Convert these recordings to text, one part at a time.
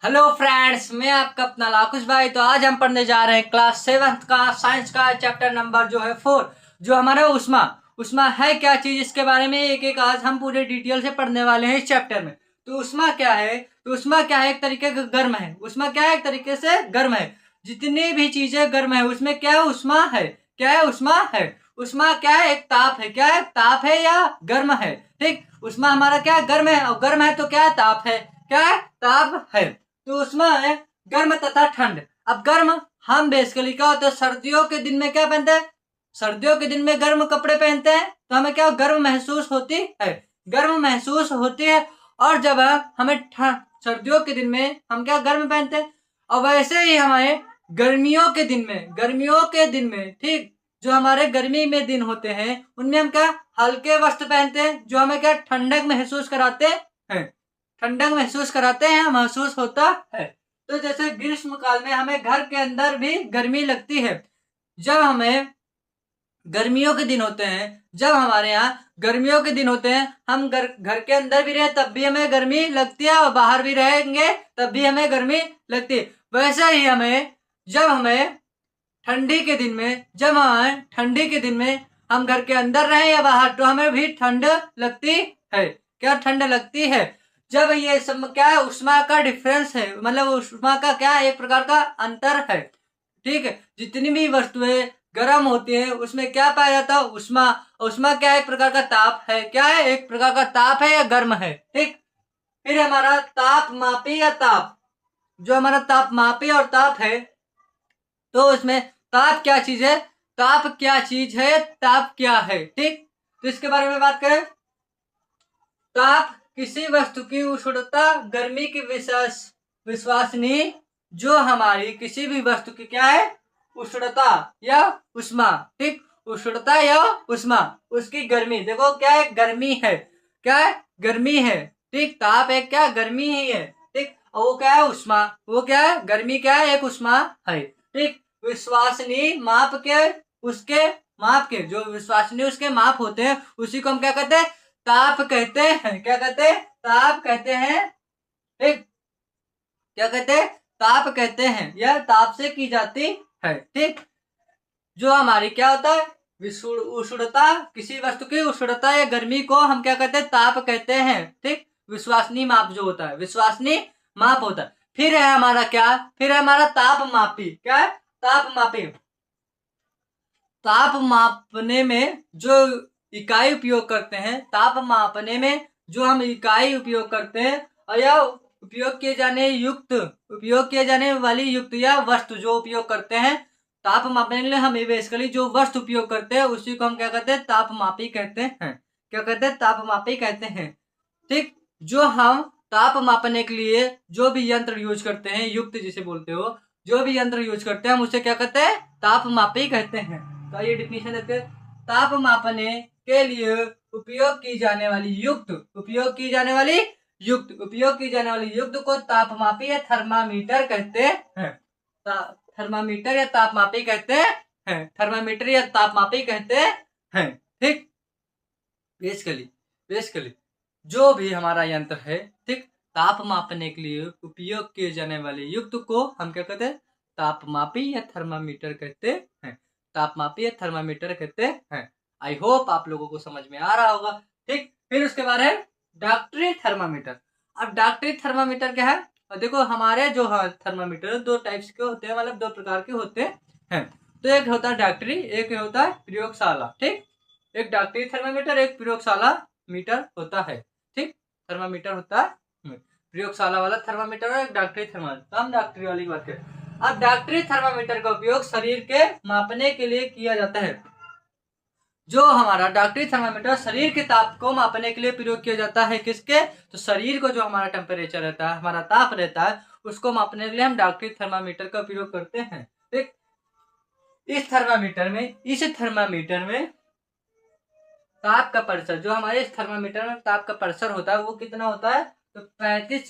Hello friends, मैं आपका अपना लाकुश भाई। तो आज हम पढ़ने जा रहे हैं क्लास 7th का साइंस का चैप्टर नंबर जो है 4, जो हमारा उष्मा। उष्मा है क्या चीज, इसके बारे में एक एक आज हम पूरे डिटेल से पढ़ने वाले हैं इस चैप्टर में। तो उष्मा क्या है? तो उष्मा क्या है? एक तरीके का गर्म है। उष्मा क्या है? एक तरीके से गर्म है। जितनी भी चीजें गर्म है उसमें क्या है? उष्मा है। क्या है? उष्मा है। उष्मा क्या है? एक ताप है। क्या है? ताप है या गर्म है। ठीक, उष्मा हमारा क्या है? गर्म है। और गर्म है तो क्या है? ताप है। क्या है? ताप है। तो उसमें है गर्म तथा ठंड। अब गर्म, हम बेसिकली क्या होता है, सर्दियों के दिन में क्या पहनते हैं? सर्दियों के दिन में गर्म कपड़े पहनते हैं तो हमें क्या गर्म महसूस होती है। गर्म महसूस होती है। और जब हमें सर्दियों के दिन में हम क्या गर्म पहनते हैं। और वैसे ही हमारे गर्मियों के दिन में ठीक, जो हमारे गर्मी में दिन होते हैं उनमें हम क्या हल्के वस्त्र पहनते हैं जो हमें क्या ठंडक महसूस कराते हैं। ठंडक महसूस कराते हैं, महसूस होता है। तो जैसे ग्रीष्म काल में हमें घर के अंदर भी गर्मी लगती है। जब हमें गर्मियों के दिन होते हैं, जब हमारे यहाँ गर्मियों के दिन होते हैं, हम घर घर के अंदर भी रहे तब भी हमें गर्मी लगती है और बाहर भी रहेंगे तब भी हमें गर्मी लगती है। वैसे ही हमें ठंडी के दिन में जब हमें ठंडी के दिन में हम घर के अंदर रहें या बाहर तो हमें भी ठंड लगती है। क्या ठंड लगती है? जब ये सब क्या है, उष्मा का डिफरेंस है, मतलब उष्मा का क्या एक प्रकार का अंतर है। ठीक है, जितनी भी वस्तुएं गर्म होती है उसमें क्या पाया जाता है? उष्मा। उष्मा क्या है? एक प्रकार का ताप है। क्या है? एक प्रकार का ताप है या गर्म है। ठीक, फिर हमारा ताप मापी या ताप, जो हमारा ताप मापी और ताप है, तो उसमें ताप क्या चीज है? ताप क्या चीज है? ताप क्या है? ठीक, तो इसके बारे में बात करें। ताप किसी वस्तु की उष्णता गर्मी की विश्वसनीय, जो हमारी किसी भी वस्तु की क्या है? उष्णता या उष्मा। ठीक, उष्णता या उष्मा, उसकी गर्मी। देखो क्या है? गर्मी है। क्या है? गर्मी है। ठीक, ताप एक क्या गर्मी ही है। ठीक, और वो क्या है? उष्मा। वो क्या है? गर्मी। क्या है? एक उष्मा है। ठीक, विश्वसनीय माप के, उसके माप के जो विश्वसनीय उसके माप होते हैं उसी को हम क्या कहते हैं? ताप कहते हैं। क्या कहते हैं? ताप कहते हैं। ठीक, क्या कहते हैं? ताप कहते हैं। यह ताप से की जाती है। ठीक, जो हमारी क्या होता है? उष्णता, किसी वस्तु की उष्णता या गर्मी को हम क्या कहते हैं? ताप कहते हैं। ठीक, विश्वसनीय माप जो होता है, विश्वसनीय माप होता है। फिर है हमारा क्या? फिर है हमारा ताप मापी। क्या है? ताप मापी। ताप मापने में जो इकाई उपयोग करते हैं, ताप मापने में जो हम इकाई उपयोग करते हैं, और यह उपयोग किए जाने वाली युक्त या वस्तु जो उपयोग करते हैं ताप मापने के लिए, हम बेसिकली जो वस्तु उपयोग करते हैं उसी को हम क्या कहते हैं? ताप मापी कहते हैं। क्या कहते हैं? ताप मापी कहते हैं। ठीक, जो हम ताप मापने के लिए जो भी यंत्र यूज करते हैं, युक्त जिसे बोलते हो, जो भी यंत्र यूज करते हैं हम उसे क्या कहते हैं? ताप मापी कहते हैं। तो ये डिफिनेशन देते हैं। ताप मापने के लिए उपयोग की जाने वाली युक्त को तापमापी या थर्मामीटर कहते हैं। थर्मामीटर या तापमापी कहते हैं। थर्मामीटर या तापमापी कहते हैं। ठीक, बेसिकली जो भी हमारा यंत्र है, ठीक, ताप मापने के लिए उपयोग किए जाने वाले युक्त को हम क्या कहते हैं? तापमापी या थर्मामीटर कहते हैं। तापमापी या थर्मामीटर कहते हैं। आई होप आप लोगों को समझ में आ रहा होगा। ठीक, फिर उसके बाद है डॉक्टरी थर्मामीटर। अब डॉक्टरी थर्मामीटर क्या है? और देखो हमारे जो थर्मामीटर दो टाइप्स के होते हैं, मतलब दो प्रकार के होते हैं। तो एक होता है डॉक्टरी, एक होता है प्रयोगशाला। ठीक, एक डॉक्टरी थर्मामीटर, एक प्रयोगशाला मीटर होता है। ठीक, थर्मामीटर होता है प्रयोगशाला वाला थर्मामीटर और एक डॉक्टरी थर्मामीटर। तो हम डॉक्टरी वाली बात करें। अब डॉक्टरी थर्मामीटर का उपयोग शरीर के मापने के लिए किया जाता है। जो हमारा डॉक्टरी थर्मामीटर शरीर के ताप को मापने के लिए प्रयोग किया जाता है। किसके? तो शरीर को जो हमारा टेम्परेचर रहता है, हमारा ताप रहता है, उसको मापने के लिए हम डॉक्टरी थर्मामीटर का प्रयोग करते हैं। ठीक, इस थर्मामीटर में ताप का परिसर, जो हमारे इस थर्मामीटर में ताप का परिसर होता है वो कितना होता है? तो 35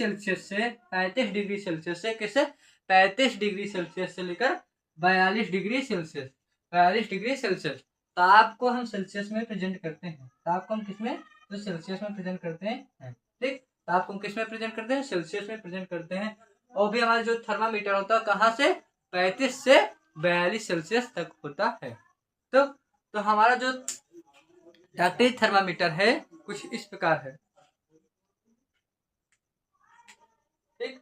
डिग्री सेल्सियस से किससे? 35 डिग्री सेल्सियस से लेकर 42 डिग्री सेल्सियस। 42 degree Celsius. ताप को हम सेल्सियस में प्रेजेंट करते हैं। ताप को हम किसमें? तो सेल्सियस में प्रेजेंट करते हैं। ठीक, ताप को हम किस में प्रेजेंट करते हैं? सेल्सियस में प्रेजेंट करते हैं। और भी हमारा जो थर्मामीटर होता है कहाँ से 35 से 42 सेल्सियस तक होता है। तो हमारा जो डॉक्टरी थर्मामीटर है कुछ इस प्रकार है। ठीक,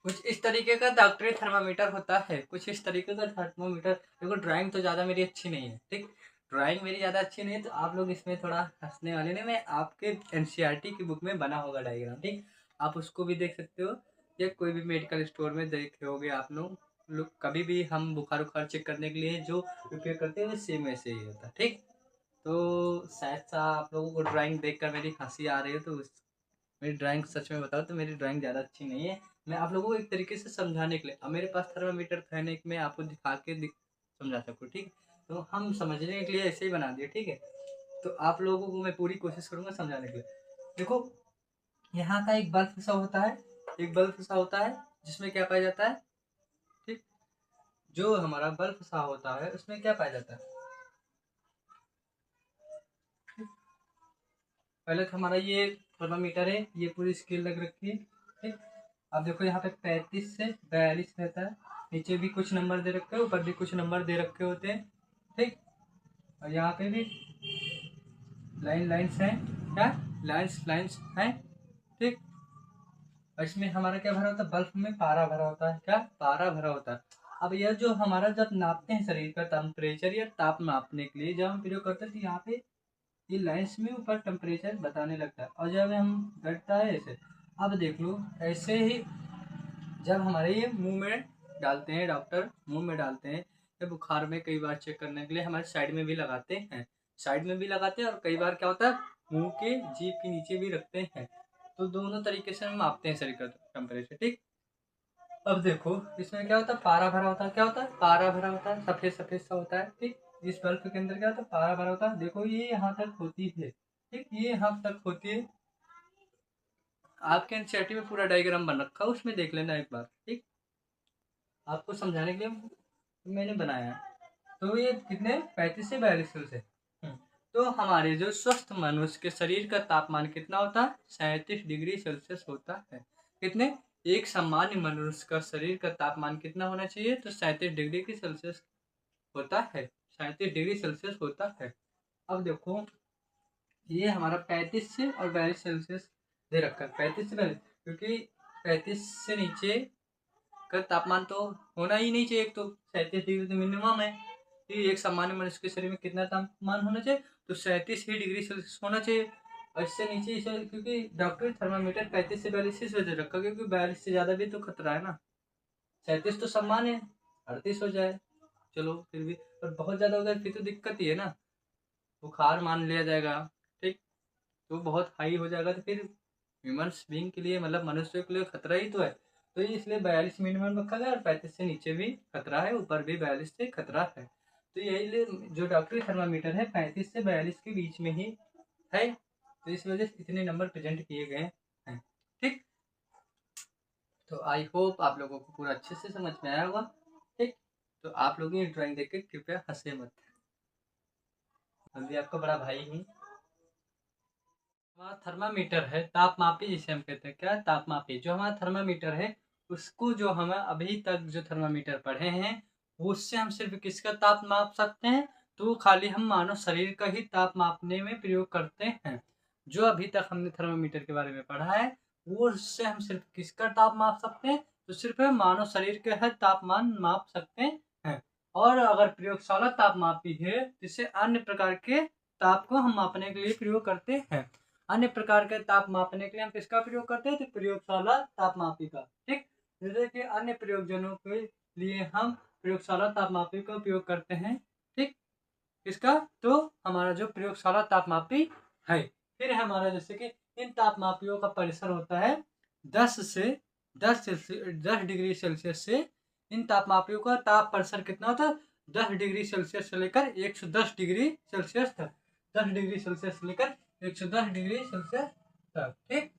कुछ इस तरीके का डॉक्टरी थर्मामीटर होता है, कुछ इस तरीके का थर्मामीटर। देखो ड्राइंग तो ज़्यादा मेरी अच्छी नहीं है, ठीक, ड्राइंग मेरी ज़्यादा अच्छी नहीं है, तो आप लोग इसमें थोड़ा हंसने वाले नहीं, मैं आपके एनसीईआरटी की बुक में बना होगा डायग्राम, ठीक, आप उसको भी देख सकते हो, या कोई भी मेडिकल स्टोर में देखे होगे आप लोग कभी भी हम बुखार उखार चेक करने के लिए जो उपयोग करते हैं वो सेम वैसे ही होता है, ठीक। तो शायद सा आप लोगों को ड्राइंग देखकर मेरी हंसी आ रही है, तो मेरी ड्राइंग सच में बताओ तो मेरी ड्राइंग ज़्यादा अच्छी नहीं है। मैं आप लोगों को एक तरीके से समझाने के लिए, अब मेरे पास थर्मामीटर था नहीं कि मैं आपको दिखा के समझा सकूँ, ठीक, तो हम समझने के लिए ऐसे ही बना दिए, ठीक है। तो आप लोगों को मैं पूरी कोशिश करूँगा समझाने के लिए। देखो यहाँ का एक बल्ब सा होता है, एक बल्ब सा होता है जिसमें क्या पाया जाता है, ठीक, जो हमारा बल्ब सा होता है उसमें क्या पाया जाता है। पहले तो हमारा ये थर्मामीटर है, ये पूरी स्केल लग रखी है, ठीक। अब देखो यहाँ पे 35 से 42 रहता है, नीचे भी कुछ नंबर दे रखे हैं, ऊपर भी कुछ नंबर दे रखे होते हैं, ठीक। और यहाँ पे भी लाइन्स हैं, क्या लाइन्स हैं, ठीक। और इसमें हमारा क्या भरा होता है, बल्ब में पारा भरा होता है, क्या पारा भरा होता है। अब यह जो हमारा जब नापते हैं शरीर का टेम्परेचर या ताप नापने के लिए जब हम प्रयोग करते हैं तो यहाँ पे ये लाइन्स में ऊपर टेम्परेचर बताने लगता है, और जब हम घटता है ऐसे। अब देख लो ऐसे ही जब हमारे ये मुंह में डालते हैं, डॉक्टर मुंह में डालते हैं, या बुखार में कई बार चेक करने के लिए हमारे साइड में भी लगाते हैं, साइड में भी लगाते हैं, और कई बार क्या होता है मुंह के जीभ के नीचे भी रखते हैं। तो दोनों तरीके से हम मापते हैं शरीर का टेम्परेचर, ठीक। अब देखो इसमें क्या होता है, पारा भरा होता है, क्या होता है पारा भरा होता है, सफेद सफेद सा होता है, ठीक। इस बल्ब के अंदर क्या होता है, पारा भरा होता है। देखो ये यहाँ तक होती है, ठीक, ये यहाँ तक होती है। आपके एनसीईआरटी में पूरा डायग्राम बन रखा है, उसमें देख लेना एक बार, ठीक, आपको समझाने के लिए मैंने बनाया है। तो ये कितने 35 से 42 सेल्सियस है। तो हमारे जो स्वस्थ मनुष्य के शरीर का तापमान कितना होता है, 37 डिग्री सेल्सियस होता है। कितने, एक सामान्य मनुष्य का शरीर का तापमान कितना होना चाहिए, तो 37 डिग्री की सेल्सियस होता है, 37 डिग्री सेल्सियस होता है। अब देखो ये हमारा 35 से और 42 सेल्सियस दे रखा है, 35 से 42, क्योंकि 35 से नीचे का तापमान तो होना ही नहीं चाहिए, एक तो 37 डिग्री तो मिनिमम है। तो एक सामान्य मनुष्य के शरीर में कितना तापमान होना चाहिए, तो 37 ही डिग्री सेल्सियस होना चाहिए। और इससे नीचे इसे, क्योंकि डॉक्टर थर्मामीटर 35 से 42 इस वजह रखा क्योंकि 42 से ज़्यादा भी तो खतरा है ना, 37 तो सामान्य है, 38 हो जाए चलो फिर भी, पर बहुत ज़्यादा हो जाए फिर तो दिक्कत ही है ना, बुखार मान लिया जाएगा, ठीक, तो बहुत हाई हो जाएगा तो फिर ह्यूमन्स बीइंग के लिए मतलब मनुष्य के लिए खतरा ही तो है। तो ये इसलिए 42 मिनिमम रखा गया, और 35 से नीचे भी खतरा है, ऊपर भी 42 से खतरा है। तो यही लिए जो डॉक्टरी थर्मामीटर है 35 से 42 के बीच में ही है, तो इस वजह से इतने नंबर प्रेजेंट किए गए हैं, ठीक। तो आई होप आप लोगों को पूरा अच्छे से समझ में आया होगा, ठीक। तो आप लोग ये ड्राइंग देख के कृपया हंसे मत, मैं भी आपका बड़ा भाई हूँ। हमारा थर्मामीटर है तापमापी, जिसे हम कहते हैं क्या, तापमापी। जो हमारा थर्मामीटर है उसको जो हम अभी तक जो थर्मामीटर पढ़े हैं वो उससे हम सिर्फ किसका ताप माप सकते हैं, तो खाली हम मानव शरीर का ही ताप मापने में प्रयोग करते हैं। जो अभी तक हमने थर्मामीटर के बारे में पढ़ा है वो उससे हम सिर्फ किसका ताप माप सकते हैं, तो सिर्फ मानव शरीर के हर तापमान माप सकते हैं। और अगर प्रयोगशाला तापमापी है जिससे अन्य प्रकार के ताप को हम मापने के लिए प्रयोग करते हैं। अन्य प्रकार के ताप मापने के लिए हम किसका प्रयोग करते हैं, तो प्रयोगशाला तापमापी का। ठीक, जैसे कि अन्य प्रयोजनों के लिए हम प्रयोगशाला तापमापी का उपयोग करते हैं। ठीक, इसका तो हमारा जो प्रयोगशाला तापमापी है। फिर हमारा जैसे कि इन तापमापियों का परिसर होता है 10 डिग्री सेल्सियस से। इन तापमापियों का ताप परिसर कितना होता है, 10 डिग्री सेल्सियस से लेकर 110 डिग्री सेल्सियस तक। 10 डिग्री सेल्सियस से लेकर 110 डिग्री सेल्सियस तक। ठीक,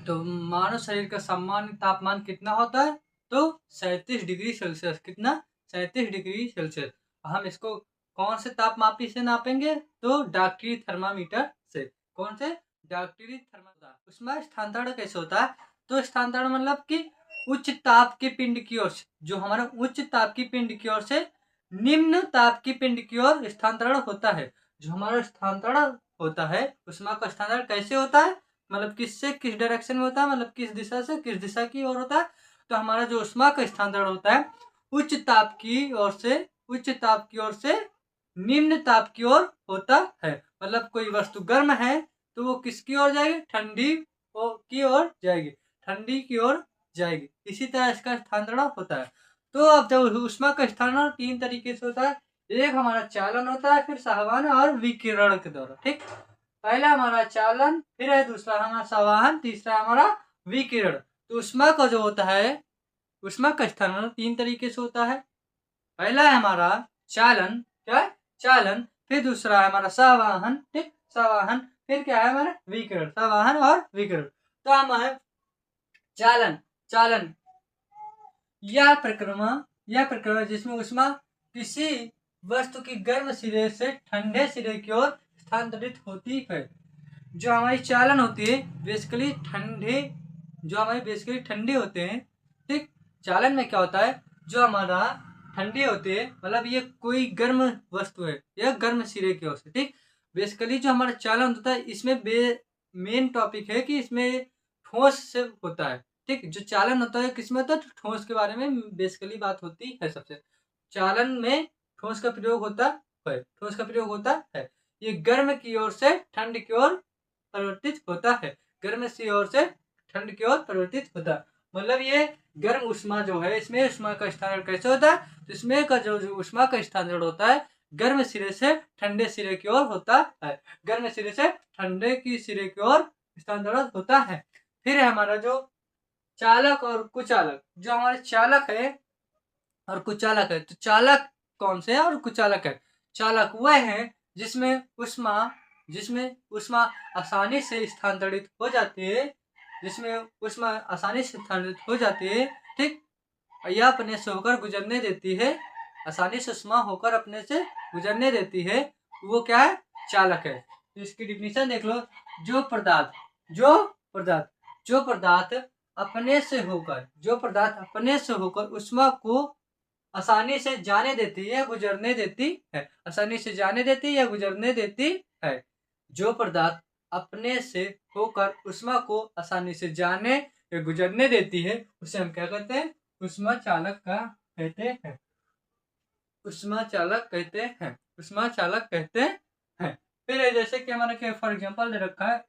तो मानव शरीर का सामान्य तापमान कितना होता है, तो 37 डिग्री सेल्सियस। कितना, 37 डिग्री सेल्सियस। हम इसको कौन से तापमापी से नापेंगे, तो डॉक्टरी थर्मामीटर से। कौन से, डॉक्टरी थर्मामीटर। उसमें स्थानांतरण कैसे होता है, तो स्थानांतरण मतलब कि उच्च ताप के पिंड की ओर से, जो हमारा उच्च ताप की पिंड की ओर से निम्न ताप की पिंड की ओर स्थानांतरण होता है। जो हमारा स्थानांतरण होता है उसमें का स्थानांतरण कैसे होता है, मतलब किससे किस डायरेक्शन में होता है, मतलब किस दिशा से किस दिशा की ओर होता है। तो हमारा जो ऊष्मा का स्थानांतरण होता है उच्च ताप की ओर से निम्न ताप की ओर होता है। मतलब कोई वस्तु गर्म है तो वो किसकी ओर जाएगी, ठंडी की ओर जाएगी, ठंडी की ओर जाएगी। इसी तरह इसका स्थानांतरण होता है। तो अब जब ऊष्मा का स्थानांतरण 3 तरीके से होता है। एक हमारा चालन होता है, फिर संवहन और विकिरण के द्वारा। ठीक, पहला हमारा चालन, फिर है दूसरा हमारा संवहन, तीसरा हमारा विकिरण। तो ऊष्मा का जो होता है, ऊष्मा का स्थानांतरण 3 तरीके से होता है। पहला है हमारा चालन, क्या है, चालन। फिर दूसरा है हमारा संवहन, ठीक, संवहन। फिर क्या है हमारा विकिरण, संवहन और विकिरण। तो हम है चालन। चालन यह प्रक्रिया जिसमें ऊष्मा किसी वस्तु की गर्म सिरे से ठंडे सिरे की ओर स्थानांतरित होती है। जो हमारी चालन होती है बेसिकली ठंडे, जो हमारी बेसिकली ठंडे होते हैं। ठीक, चालन में क्या होता है, जो हमारा ठंडे होते हैं मतलब ये कोई गर्म वस्तु है, यह गर्म सिरे की ओर से। ठीक, बेसिकली जो हमारा चालन होता है इसमें मेन टॉपिक है कि इसमें ठोस से होता है। ठीक, जो चालन होता है किसमें होता है, तो ठोस के बारे में बेसिकली बात होती है। सबसे चालन में ठोस का प्रयोग होता है, ठोस का प्रयोग होता है। ये गर्म की ओर से ठंड की ओर परिवर्तित होता है, गर्म की ओर से ठंड की ओर परिवर्तित होता है। मतलब ये गर्म ऊष्मा जो है इसमें ऊष्मा का स्थानांतरण कैसे होता है, तो इसमें का जो ऊष्मा का स्थानांतरण होता है गर्म सिरे से ठंडे सिरे की ओर होता है, गर्म सिरे से ठंडे की सिरे की ओर स्थानांतरण होता है। फिर है हमारा जो चालक और कुचालक। जो हमारे चालक है और कुचालक है, तो चालक कौन से है और कुचालक है। चालक वह है जिसमें ऊष्मा आसानी से स्थानांतरित हो जाती है, जिसमें ऊष्मा आसानी से स्थानांतरित हो जाती है। ठीक, यह अपने से होकर गुजरने देती है, आसानी से ऊष्मा होकर अपने से गुजरने देती है, वो क्या है, चालक है। तो इसकी डिफिनीशन देख लो, जो पदार्थ अपने से होकर ऊष्मा को आसानी से जाने देती है, गुजरने देती है, आसानी से जाने देती या गुजरने देती है। जो पदार्थ अपने से होकर ऊष्मा को आसानी से जाने या गुजरने देती है उसे हम क्या कहते हैं, ऊष्मा चालक का कहते हैं, ऊष्मा चालक कहते हैं, ऊष्मा चालक कहते हैं। फिर जैसे कि हमारे क्या फॉर एग्जांपल दे रखा है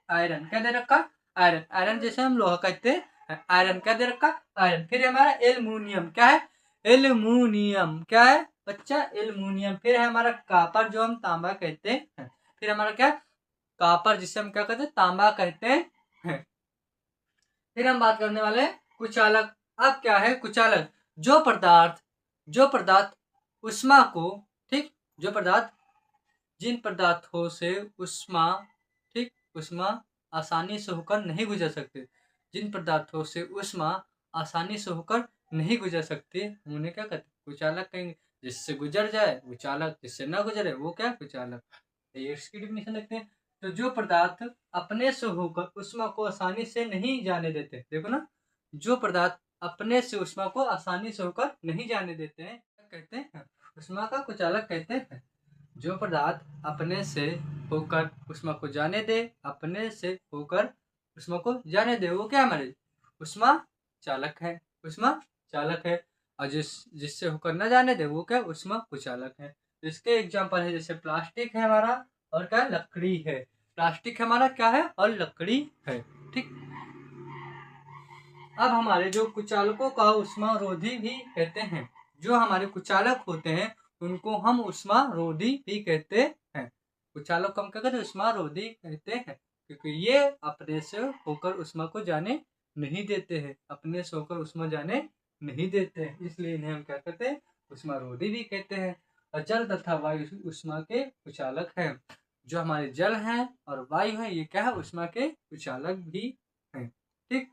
आयरन, क्या दे रखा, आयरन। आयरन जैसे हम लोहा कहते हैं, आयरन क्या दे रखा, आयरन। फिर हमारा एल्युमिनियम, क्या है, एल्युमिनियम, क्या है बच्चा, एल्युमिनियम। फिर है हमारा कॉपर जो हम तांबा कहते हैं। फिर हमारा क्या, कॉपर जिसे हम क्या कहते हैं, तांबा कहते हैं। फिर हम बात करने वाले कुचालक। अब क्या है कुचालक, जो पदार्थ ऊष्मा को, ठीक, जो पदार्थ, जिन पदार्थों से ऊष्मा, ठीक, ऊष्मा आसानी से होकर नहीं गुजर सकते, जिन पदार्थों से ऊष्मा आसानी से होकर नहीं गुजर सकती उन्हें क्या कहते हैं, कुचालक कहेंगे। जिससे गुजर जाए वो चालक, जिससे ना गुजरे वो क्या, कुचालक। इसकी डिफिनेशन देखते हैं। तो जो पदार्थ अपने से होकर ऊष्मा को आसानी से नहीं जाने देते, देखो ना, जो पदार्थ अपने से ऊष्मा को आसानी से होकर नहीं जाने देते हैं कहते हैं ऊष्मा का कुचालक कहते हैं। जो पदार्थ अपने से होकर ऊष्मा को जाने दे, अपने से होकर ऊष्मा को जाने दे, वो क्या है हमारे ऊष्मा चालक है, ऊष्मा चालक है। और जिससे होकर न जाने दे वो क्या ऊष्मा कुचालक है। तो इसके एग्जाम्पल है जैसे प्लास्टिक है हमारा और क्या लकड़ी है। प्लास्टिक हमारा क्या है और लकड़ी है, ठीक। अब हमारे जो कुचालकों का ऊष्मारोधी भी कहते हैं, जो हमारे कुचालक होते हैं उनको हम ऊष्मारोधी भी कहते हैं। कुचालक को हम क्या कहते हैं ऊष्मारोधी कहते हैं, क्योंकि ये अपने से होकर ऊष्मा को जाने नहीं देते हैं, अपने से होकर ऊष्मा जाने नहीं देते हैं, इसलिए इन्हें हम क्या कहते हैं ऊष्मारोधी भी कहते हैं। और जल तथा वायु ऊष्मा के कुचालक हैं। जो हमारे जल हैं और वायु है ये क्या है ऊष्मा के कुचालक भी हैं, ठीक।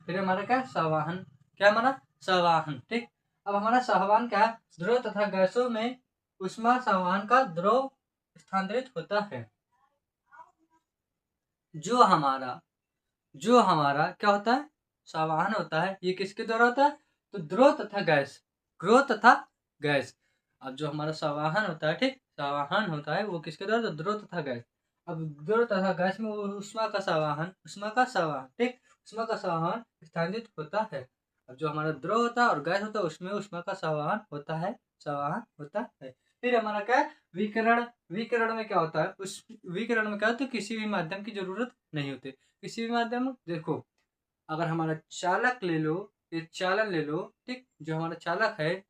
फिर हमारा क्या संवहन, क्या हमारा संवहन, ठीक। अब हमारा संवहन क्या है द्रव तथा गैसों में ऊष्मा संवहन का द्रव स्थानांतरित होता है। जो हमारा क्या होता है संवहन होता है, ये किसके द्वारा होता है तो द्रव तथा गैस, द्रव तथा गैस। अब जो हमारा संवहन होता है, ठीक, संवहन होता है वो किसके द्वारा तो द्रव तथा गैस। अब द्रव तथा गैस में ऊष्मा का संवहन, ठीक, ऊष्मा का संवहन स्थानांतरित होता है। अब जो हमारा द्रव होता है और गैस होता है उसमें ऊष्मा का संवहन होता है, फिर हमारा क्या है विकिरण। विकिरण में क्या होता है, उस विकिरण में क्या होता है किसी भी माध्यम की जरूरत नहीं होती। किसी भी माध्यम देखो, अगर हमारा चालक ले लो, ये चालन ले लो, ठीक, जो हमारा चालक है,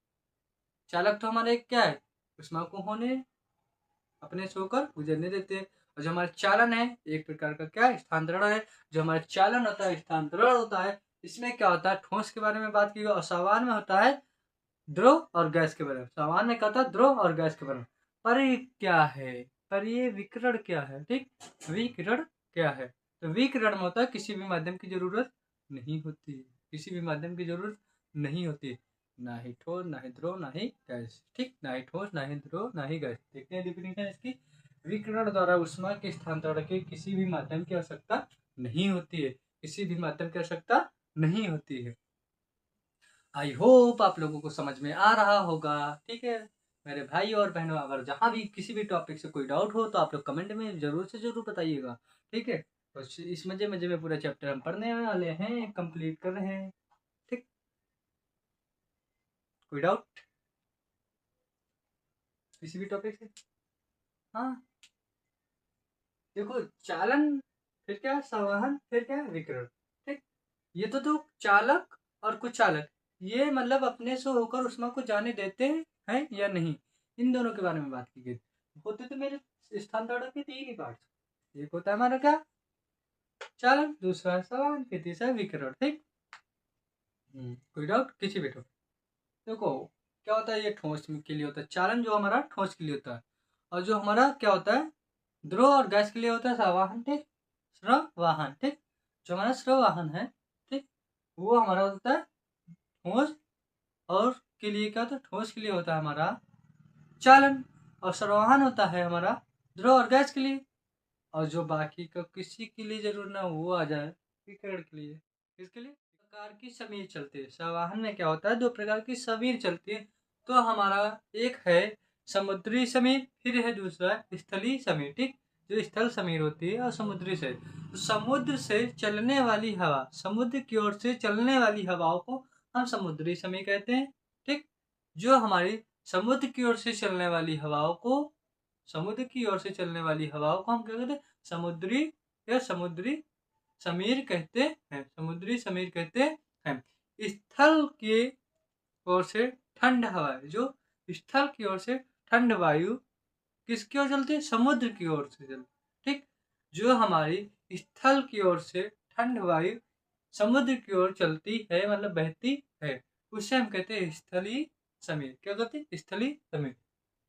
चालक तो हमारा एक क्या है ऊष्मा को होने अपने से होकर गुजरने देते हैं। और जो हमारा चालन है एक प्रकार का क्या स्थानांतरण है। जो हमारा चालन होता है स्थानांतरण होता है। इसमें क्या होता है ठोस के बारे में बात की और संवहन में होता है द्रव और गैस के बारे में। संवहन में क्या होता है द्रव और गैस के बारे में। पर ये क्या है, पर ये विकिरण क्या है, ठीक, विकिरण क्या है तो विकिरण में होता है किसी भी माध्यम की जरूरत नहीं होती, किसी भी माध्यम की जरूरत नहीं होती, ना ही ठोस ना ही द्रव ना ही गैस, ठीक, ना ही ठोस ना ही द्रव ना ही गैस। देखते हैं डिफिनेशन इसकी। विकिरण द्वारा ऊष्मा के स्थानांतरण के किसी भी माध्यम की आवश्यकता नहीं होती है, किसी भी माध्यम की आवश्यकता नहीं होती है। आई होप आप लोगों को समझ में आ रहा होगा, ठीक है मेरे भाई और बहनों। अगर जहाँ भी किसी भी टॉपिक से कोई डाउट हो तो आप लोग कमेंट में जरूर से जरूर बताइएगा, ठीक है। तो इस मजे मजे में पूरा चैप्टर हम पढ़ने वाले हैं, कंप्लीट कर रहे हैं, ठीक। कोई डाउट किसी भी टॉपिक से? हाँ देखो चालन, फिर क्या संवहन, फिर क्या विकिरण, ठीक। ये तो चालक और कुचालक ये मतलब अपने से होकर ऊष्मा को जाने देते हैं या नहीं, इन दोनों के बारे में बात की गई। होते तो मेरे स्थानांतरण के तीन ही पार्ट, एक होता है हमारा क्या चालन, दूसरा है संवहन, फिर तीसरा विकिरण, ठीक। कोई डाउट किसी भी टॉपिक? देखो क्या होता है ये ठोस के लिए होता है चालन, जो हमारा ठोस के लिए होता है। और जो हमारा क्या होता है द्रव और गैस के लिए होता है संवहन, ठीक, श्रवाहन, ठीक। जो हमारा श्रवाहन है, ठीक, वो हमारा होता है ठोस, और के लिए क्या होता है ठोस के लिए होता है हमारा चालन, और संवहन होता है हमारा द्रव और गैस के लिए। और जो बाकी का किसी के लिए जरूर ना वो आ जाए विकिरण के लिए, इसके लिए प्रकार की समीर चलती है। संवहन में क्या होता है दो प्रकार की समीर चलती है। तो हमारा एक है समुद्री समीर, फिर है दूसरा स्थलीय समीर, ठीक। जो स्थल समीर होती है और समुद्री से, तो समुद्र से चलने वाली हवा, समुद्र की ओर से चलने वाली हवाओं को हम समुद्री समीर कहते हैं, ठीक। जो हमारी समुद्र की ओर से चलने वाली हवाओं को, समुद्र की ओर से चलने वाली हवाओं को हम क्या कहते हैं समुद्री या समुद्री समीर कहते हैं, समुद्री समीर कहते हैं। स्थल की ओर से ठंड हवा, जो स्थल की ओर से ठंड वायु किसकी ओर चलती है समुद्र की ओर से चलती, ठीक। जो हमारी स्थल की ओर से ठंड वायु समुद्र की ओर चलती है मतलब बहती है, उसे हम कहते हैं स्थलीय समीर। क्या कहते हैं स्थलीय समीर।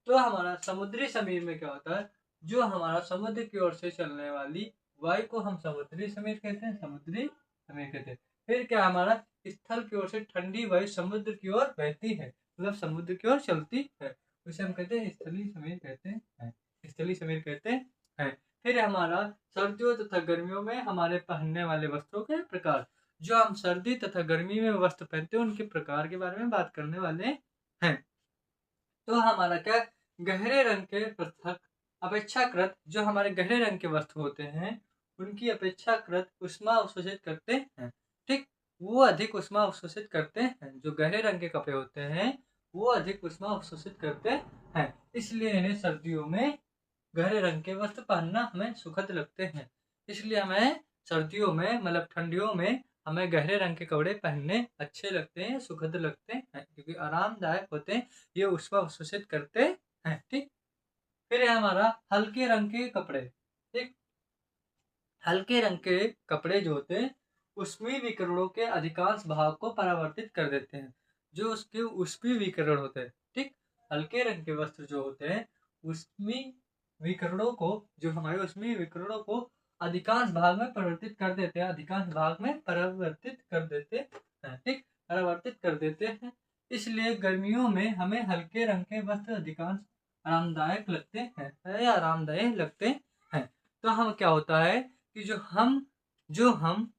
तो हमारा समुद्री समीर में क्या होता है जो हमारा समुद्र की ओर से चलने वाली वायु को हम समुद्री समीर कहते हैं, समुद्री समीर कहते हैं। फिर क्या हमारा स्थल की ओर से ठंडी वायु समुद्र की ओर बहती है मतलब समुद्र की ओर चलती है, उसे हम कहते हैं स्थलीय समीर कहते हैं, स्थलीय समीर कहते हैं। फिर हमारा सर्दियों तथा गर्मियों में हमारे पहनने वाले वस्त्रों के प्रकार, जो हम सर्दी तथा गर्मी में वस्त्र पहनते हैं उनके प्रकार के बारे में बात करने वाले हैं। तो हमारा क्या गहरे रंग के पृथक अपेक्षाकृत जो हमारे गहरे रंग के वस्त्र होते हैं उनकी अपेक्षाकृत ऊष्मा अवशोषित करते हैं। ठीक, वो अधिक ऊष्मा अवशोषित करते हैं। जो गहरे रंग के कपड़े होते हैं वो अधिक ऊष्मा अवशोषित करते हैं, इसलिए इन्हें सर्दियों में गहरे रंग के वस्त्र पहनना हमें सुखद लगते हैं। इसलिए हमें सर्दियों में मतलब ठंडियों में हमें गहरे रंग के कपड़े पहनने अच्छे लगते हैं, सुखद लगते हैं, क्योंकि आरामदायक होते हैं, ये ऊष्मा अवशोषित करते हैं। ठीक, फिर है हमारा हल्के रंग के कपड़े। ठीक, हल्के रंग के कपड़े जो होते हैं ऊष्मीय विकिरणों के अधिकांश भाग को परावर्तित कर देते हैं। जो उसके ऊष्मीय विकिरण होते हैं, ठीक, हल्के रंग के वस्त्र जो होते हैं ऊष्मीय विकिरणों को, जो हमारे ऊष्मीय विकिरणों को अधिकांश भाग में परिवर्तित कर देते हैं, अधिकांश भाग में परावर्तित कर देते हैं। ठीक, परावर्तित कर देते हैं। इसलिए गर्मियों में हमें हल्के रंग के वस्त्र अधिकांश आरामदायक लगते हैं या आरामदायक लगते हैं। तो हम क्या होता है कि जो हम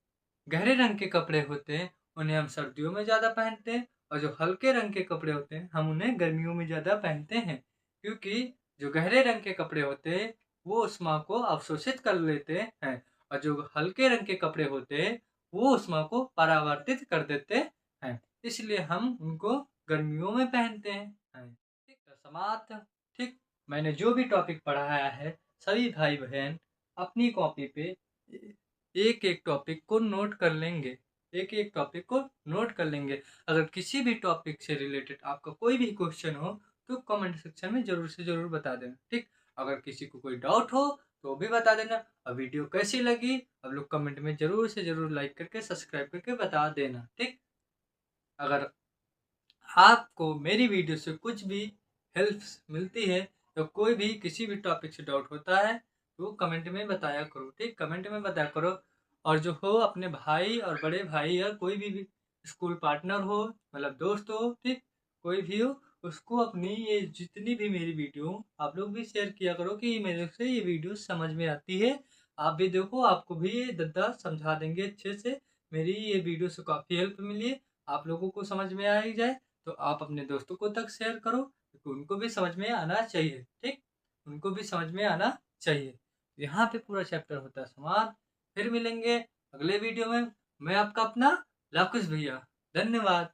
गहरे रंग के कपड़े होते हैं उन्हें हम सर्दियों में ज़्यादा पहनते हैं, और जो हल्के रंग के कपड़े होते हैं हम उन्हें गर्मियों में ज़्यादा पहनते हैं, क्योंकि जो गहरे रंग के कपड़े होते हैं वो ऊष्मा को अवशोषित कर लेते हैं, और जो हल्के रंग के कपड़े होते हैं वो ऊष्मा को परावर्तित कर देते हैं, इसलिए हम उनको गर्मियों में पहनते हैं। ठीक, तो समाप्त। ठीक, मैंने जो भी टॉपिक पढ़ाया है सभी भाई बहन अपनी कॉपी पे एक एक टॉपिक को नोट कर लेंगे, एक एक टॉपिक को नोट कर लेंगे। अगर किसी भी टॉपिक से रिलेटेड आपका कोई भी क्वेश्चन हो तो कमेंट सेक्शन में ज़रूर से ज़रूर बता देना। ठीक, अगर किसी को कोई डाउट हो तो भी बता देना। और वीडियो कैसी लगी आप लोग कमेंट में ज़रूर से ज़रूर लाइक करके सब्सक्राइब करके बता देना। ठीक, अगर आपको मेरी वीडियो से कुछ भी हेल्प मिलती है तो कोई भी किसी भी टॉपिक से डाउट होता है तो कमेंट में बताया करो। ठीक, कमेंट में बताया करो। और जो हो अपने भाई और बड़े भाई या कोई भी स्कूल पार्टनर हो मतलब दोस्त हो, ठीक, कोई भी हो उसको अपनी ये जितनी भी मेरी वीडियो आप लोग भी शेयर किया करो कि मेरे से ये वीडियो समझ में आती है। आप भी देखो, आपको भी ये दद्दा समझा देंगे अच्छे से। मेरी ये वीडियो से काफ़ी हेल्प मिली है, आप लोगों को समझ में आ ही जाए तो आप अपने दोस्तों को तक शेयर करो क्योंकि उनको भी समझ में आना चाहिए। ठीक, उनको भी समझ में आना चाहिए। यहाँ पे पूरा चैप्टर होता है समाप्त। फिर मिलेंगे अगले वीडियो में। मैं आपका अपना लाकुश भैया। धन्यवाद।